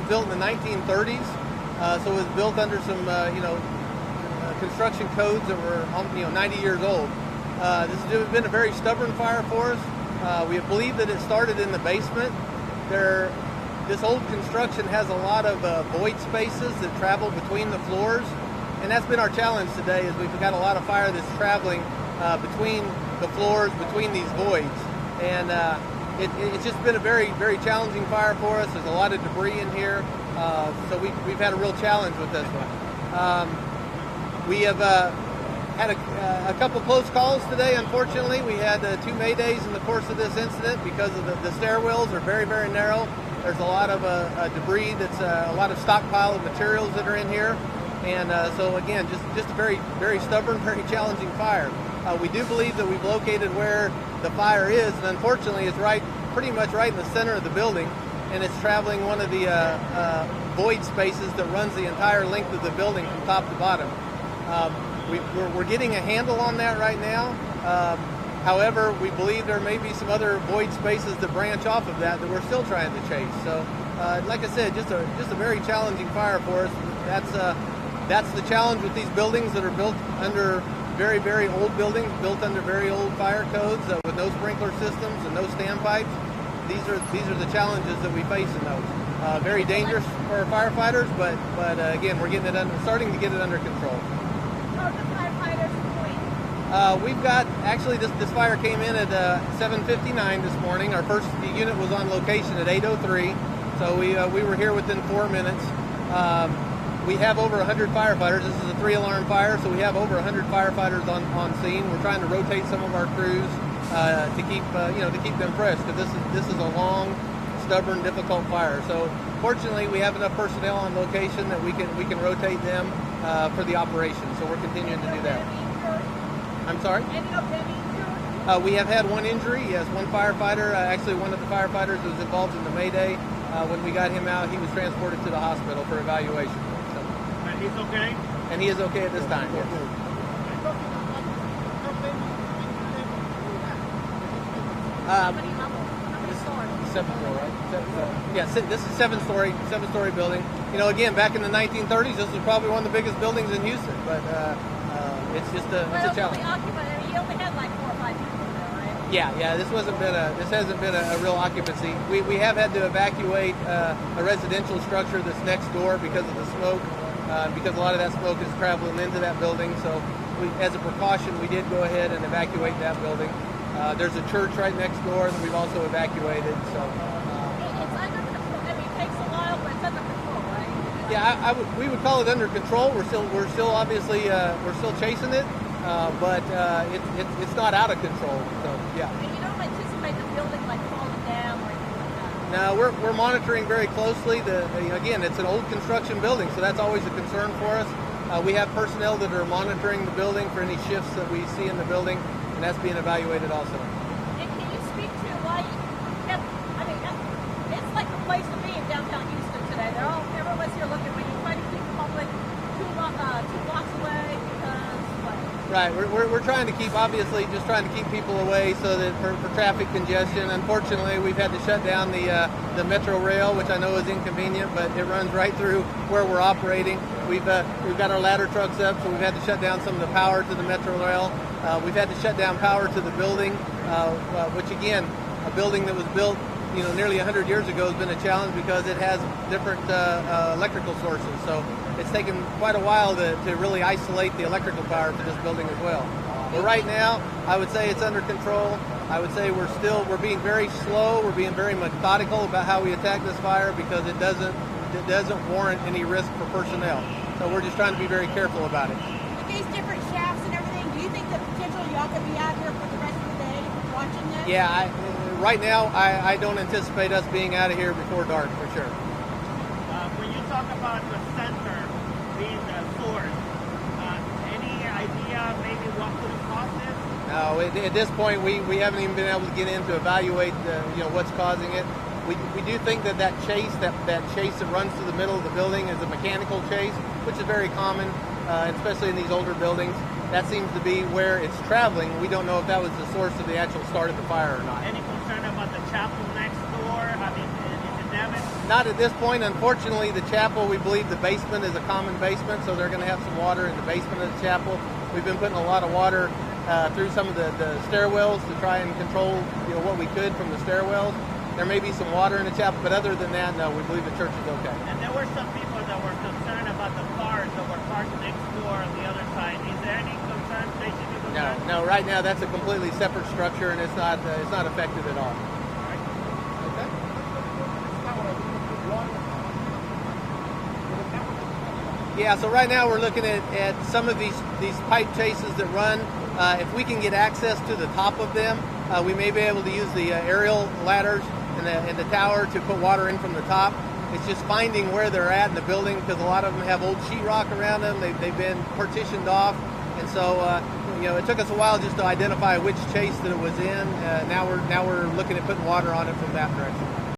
built in the 1930s, so it was built under some construction codes that were 90 years old. This has been a very stubborn fire for us. We believe that it started in the basement. This old construction has a lot of void spaces that travel between the floors, and that's been our challenge today. Is we've got a lot of fire that's traveling between the floors, between these voids, and it's just been a very, very challenging fire for us. There's a lot of debris in here, so we've had a real challenge with this one. We have had a couple close calls today. Unfortunately, we had 2 maydays in the course of this incident because of the stairwells are very, very narrow. There's a lot of debris. That's a lot of stockpile of materials that are in here, and so again, just a very, very stubborn, very challenging fire. We do believe that we've located where the fire is, and unfortunately, it's pretty much right in the center of the building, and it's traveling one of the void spaces that runs the entire length of the building from top to bottom. We're getting a handle on that right now. However, we believe there may be some other void spaces that branch off of that we're still trying to chase. So, like I said, just a very challenging fire for us. That's the challenge with these buildings that are built under very, very old buildings, built under very old fire codes with no sprinkler systems and no standpipes. These are the challenges that we face in those. Very dangerous for firefighters, but again, we're starting to get it under control. How do firefighters point? We've got, actually this fire came in at 7:59 this morning. Our first unit was on location at 8:03, so we were here within 4 minutes. We have over 100 firefighters. This is a 3-alarm fire, so we have over 100 firefighters on scene. We're trying to rotate some of our crews to keep them fresh, because this is a long, stubborn, difficult fire. So fortunately, we have enough personnel on location that we can rotate them for the operation. So we're continuing to do that. I'm sorry? We have had one injury, yes, one firefighter. Actually, one of the firefighters was involved in the Mayday. When we got him out, he was transported to the hospital for evaluation. So, and he's okay? And he is okay at this time, yes. Seventh floor, right? Yeah, this is seven-story building. Again, back in the 1930s, this was probably one of the biggest buildings in Houston, but it's just it's a challenge. You only had like 4 or 5 people there, right? Yeah. This hasn't been a real occupancy. We have had to evacuate a residential structure that's next door because of the smoke, because a lot of that smoke is traveling into that building. So, as a precaution, we did go ahead and evacuate that building. There's a church right next door that we've also evacuated. So it's under control. I mean, it takes a while, but it's under control, right? Yeah, we would call it under control. We're still obviously we're still chasing it, but it's not out of control. So yeah. And you don't anticipate the building like falling down or anything like that? No, we're monitoring very closely. Again, it's an old construction building, so that's always a concern for us. We have personnel that are monitoring the building for any shifts that we see in the building, and that's being evaluated also. And can you speak to why you kept, it's like the place to be in downtown Houston today. Everyone's here looking, but you try to keep the public 2 blocks away because what? Right, we're trying to keep, obviously, just trying to keep people away so that for traffic congestion. Unfortunately, we've had to shut down the Metro Rail, which I know is inconvenient, but it runs right through where we're operating. We've got our ladder trucks up, so we've had to shut down some of the power to the Metro Rail. We've had to shut down power to the building, which again, a building that was built nearly 100 years ago has been a challenge because it has different electrical sources. So it's taken quite a while to really isolate the electrical power for this building as well. But right now, I would say it's under control. I would say we're being very slow. We're being very methodical about how we attack this fire because it doesn't warrant any risk for personnel. So we're just trying to be very careful about it. With these different shafts and everything, do you think that potentially y'all could be out here for the rest of the day watching this? Yeah, right now I don't anticipate us being out of here before dark for sure. When you talk about the center being the source, any idea maybe what could have caused this? No, at this point we haven't even been able to get in to evaluate what's causing it. We do think that chase that runs through the middle of the building is a mechanical chase, which is very common, especially in these older buildings. That seems to be where it's traveling. We don't know if that was the source of the actual start of the fire or not. Any concern about the chapel next door? I mean, is it damaged? Not at this point. Unfortunately, the chapel, we believe the basement is a common basement, so they're going to have some water in the basement of the chapel. We've been putting a lot of water through some of the stairwells to try and control what we could from the stairwells. There may be some water in the chapel, but other than that, no, we believe the church is okay. And there were some people that were concerned about the cars that were parked next door on the other side. Is there any concern? No. Right now that's a completely separate structure, and it's not affected at all. Okay. Yeah. So right now we're looking at some of these pipe chases that run. If we can get access to the top of them, we may be able to use the aerial ladders in the tower to put water in from the top. It's just finding where they're at in the building, because a lot of them have old sheetrock around them. They've been partitioned off, and so it took us a while just to identify which chase that it was in. Now we're looking at putting water on it from that direction.